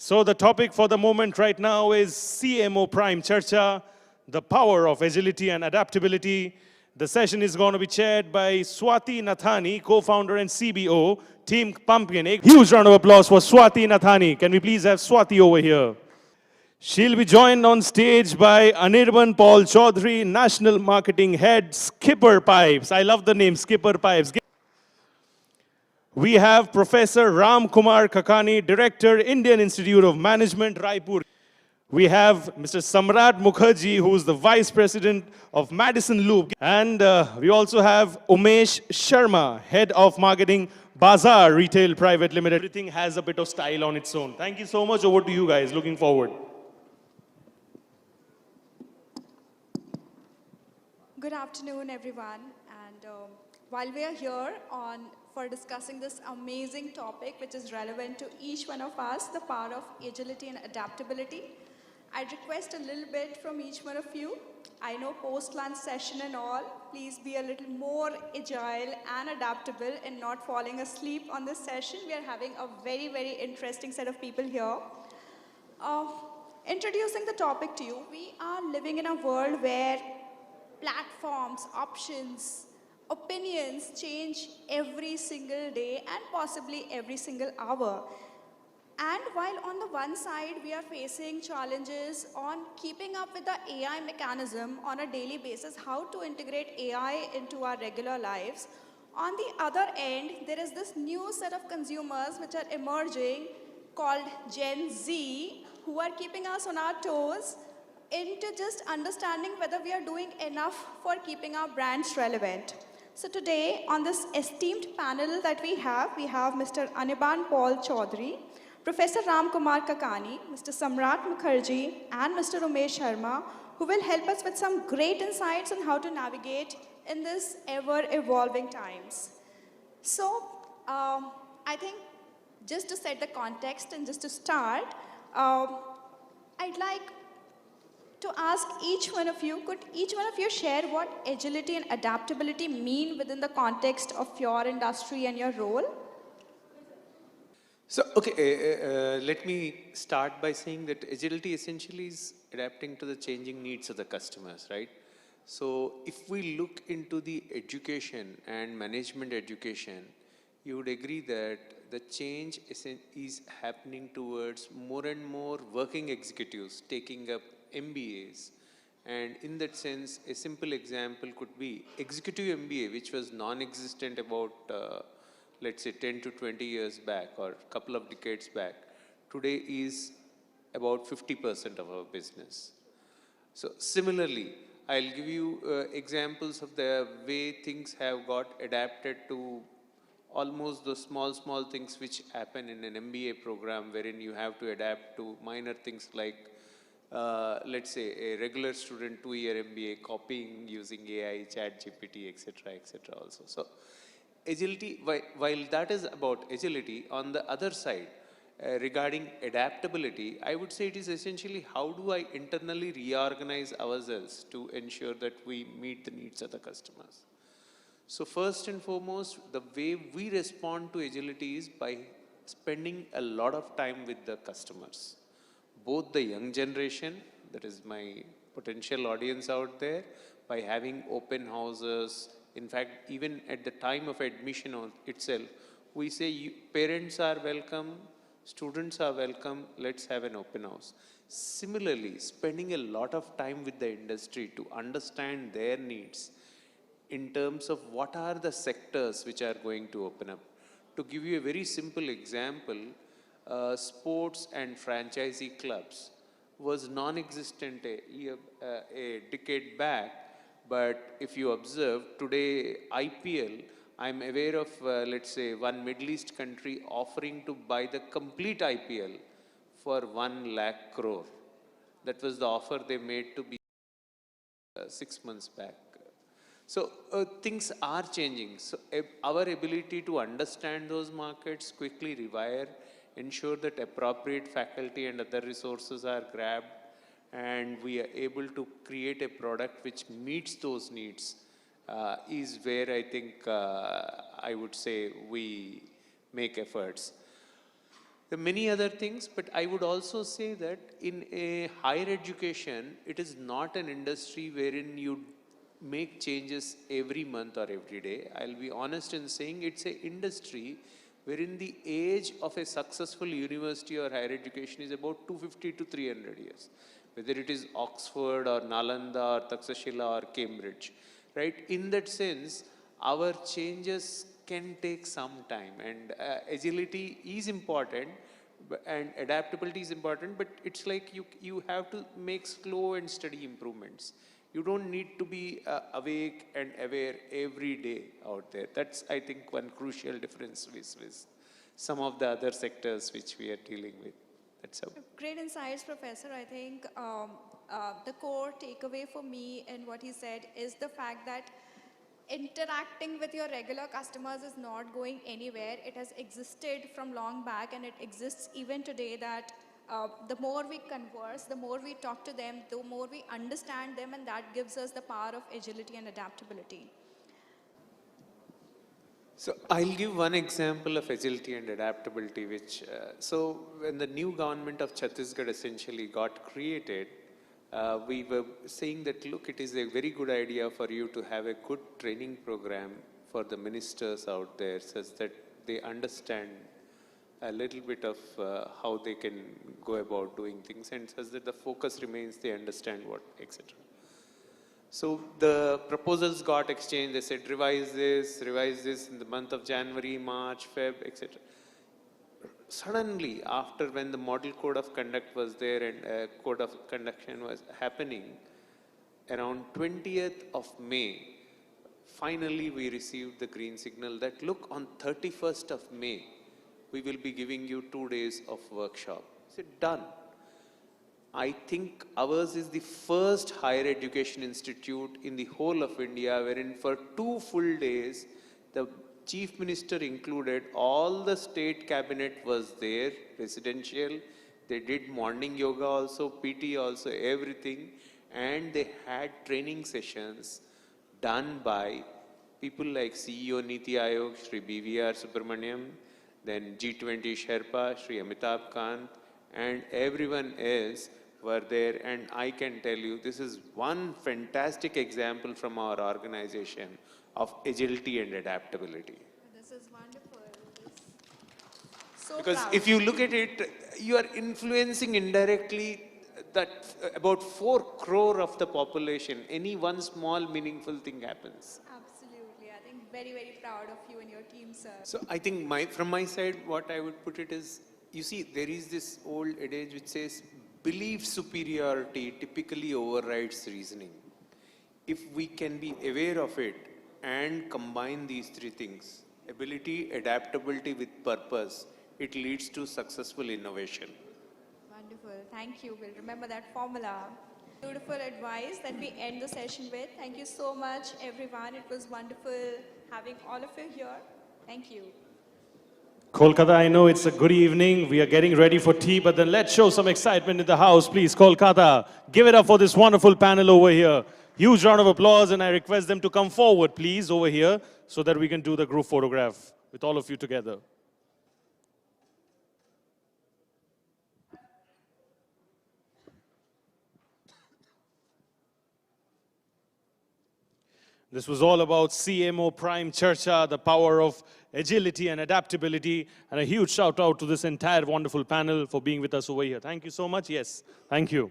So the topic for the moment right now is CMO Prime Charcha, the power of agility and adaptability. The session is going to be chaired by Swati Nathani, co-founder and CBO, Team Pumpkin. A huge round of applause for Swati Nathani. Can we please have Swati over here? She'll be joined on stage by Anirban Paul Chaudhary, National Marketing Head, Skipper Pipes. I love the name, Skipper Pipes. We have Professor Ram Kumar Kakani, Director, Indian Institute of Management, Raipur. We have Mr. Samrat Mukherjee, who is the Vice President of Madison Loop. And we also have Umesh Sharma, Head of Marketing, Bazaar Retail Private Limited. Everything has a bit of style on its own. Thank you so much. Over to you guys. Looking forward. Good afternoon, everyone. And while we are here for discussing this amazing topic, which is relevant to each one of us, the power of agility and adaptability, I'd request a little bit from each one of you. I know post-lunch session and all, please be a little more agile and adaptable and not falling asleep on this session. We are having a very, very interesting set of people here. Introducing the topic to you, we are living in a world where platforms, options, opinions change every single day and possibly every single hour. And while on the one side we are facing challenges on keeping up with the AI mechanism on a daily basis, how to integrate AI into our regular lives, on the other end there is this new set of consumers which are emerging called Gen Z, who are keeping us on our toes into just understanding whether we are doing enough for keeping our brands relevant. So today, on this esteemed panel that we have Mr. Anirban Paul Chaudhary, Professor Ram Kumar Kakani, Mr. Samrat Mukherjee, and Mr. Umesh Sharma, who will help us with some great insights on how to navigate in this ever-evolving times. So, I think just to set the context and just to start, I'd like to ask each one of you, could each one of you share what agility and adaptability mean within the context of your industry and your role? So, okay, let me start by saying that agility essentially is adapting to the changing needs of the customers, right? So, if we look into the education and management education, you would agree that the change is happening towards more and more working executives taking up MBAs, and in that sense a simple example could be executive MBA, which was non-existent about let's say 10 to 20 years back or a couple of decades back, today is about 50% of our business. So similarly, I'll give you examples of the way things have got adapted to almost the small things which happen in an MBA program, wherein you have to adapt to minor things like let's say a regular student 2-year MBA copying using AI, ChatGPT, etc., etc. also. So agility, while that is about agility, on the other side, regarding adaptability, I would say it is essentially how do I internally reorganize ourselves to ensure that we meet the needs of the customers. So first and foremost, the way we respond to agility is by spending a lot of time with the customers. Both the young generation, that is my potential audience out there, by having open houses. In fact, even at the time of admission itself, we say parents are welcome, students are welcome, let's have an open house. Similarly, spending a lot of time with the industry to understand their needs in terms of what are the sectors which are going to open up. To give you a very simple example, sports and franchisee clubs was non-existent a decade back, but if you observe today IPL, I'm aware of let's say one Middle East country offering to buy the complete IPL for 1 lakh crore. That was the offer they made to be 6 months back. So things are changing. So our ability to understand those markets, quickly rewire, ensure that appropriate faculty and other resources are grabbed, and we are able to create a product which meets those needs is where I think I would say we make efforts. There are many other things, but I would also say that in a higher education, it is not an industry wherein you make changes every month or every day. I'll be honest in saying it's an industry wherein the age of a successful university or higher education is about 250 to 300 years. Whether it is Oxford or Nalanda or Takshashila or Cambridge, right? In that sense, our changes can take some time, and agility is important and adaptability is important, but it's like you have to make slow and steady improvements. You don't need to be awake and aware every day out there. That's, I think, one crucial difference with some of the other sectors which we are dealing with. That's how. Great insights, Professor. I think the core takeaway for me in what he said is the fact that interacting with your regular customers is not going anywhere. It has existed from long back, and it exists even today, that the more we converse, the more we talk to them, the more we understand them, and that gives us the power of agility and adaptability. So I'll give one example of agility and adaptability, which, so when the new government of Chhattisgarh essentially got created, we were saying that, look, it is a very good idea for you to have a good training program for the ministers out there, such that they understand a little bit of how they can go about doing things, and such that the focus remains, they understand what, etc. So the proposals got exchanged. They said, revise this in the month of January, March, Feb, etc. Suddenly, after when the model code of conduct was there and code of conduct was happening, around 20th of May, finally we received the green signal that, look, on 31st of May, we will be giving you 2 days of workshop. I said, done. I think ours is the first higher education institute in the whole of India wherein for 2 full days, the Chief Minister included, all the state cabinet was there, residential. They did morning yoga also, PT also, everything. And they had training sessions done by people like CEO Niti Ayog, Shri BVR Subramaniam, then G20 Sherpa, Shri Amitabh Kant, and everyone else were there. And I can tell you, this is one fantastic example from our organization of agility and adaptability. This is wonderful. So because proud. if you look at it, you are influencing indirectly that about 4 crore of the population. Any one small meaningful thing happens. Absolutely. I think very, very proud of you and your team, sir. So I think from my side, what I would put it is, you see, there is this old adage which says, belief superiority typically overrides reasoning. If we can be aware of it and combine these 3 things, ability, adaptability with purpose, it leads to successful innovation. Wonderful. Thank you. We'll remember that formula. Beautiful advice that we end the session with. Thank you so much, everyone. It was wonderful having all of you here. Thank you. Kolkata, I know it's a good evening. We are getting ready for tea, but then let's show some excitement in the house, please. Kolkata, give it up for this wonderful panel over here. Huge round of applause, and I request them to come forward, please, over here, so that we can do the group photograph with all of you together. This was all about CMO Prime Charcha, the power of agility and adaptability, and a huge shout out to this entire wonderful panel for being with us over here. Thank you so much. Yes, thank you.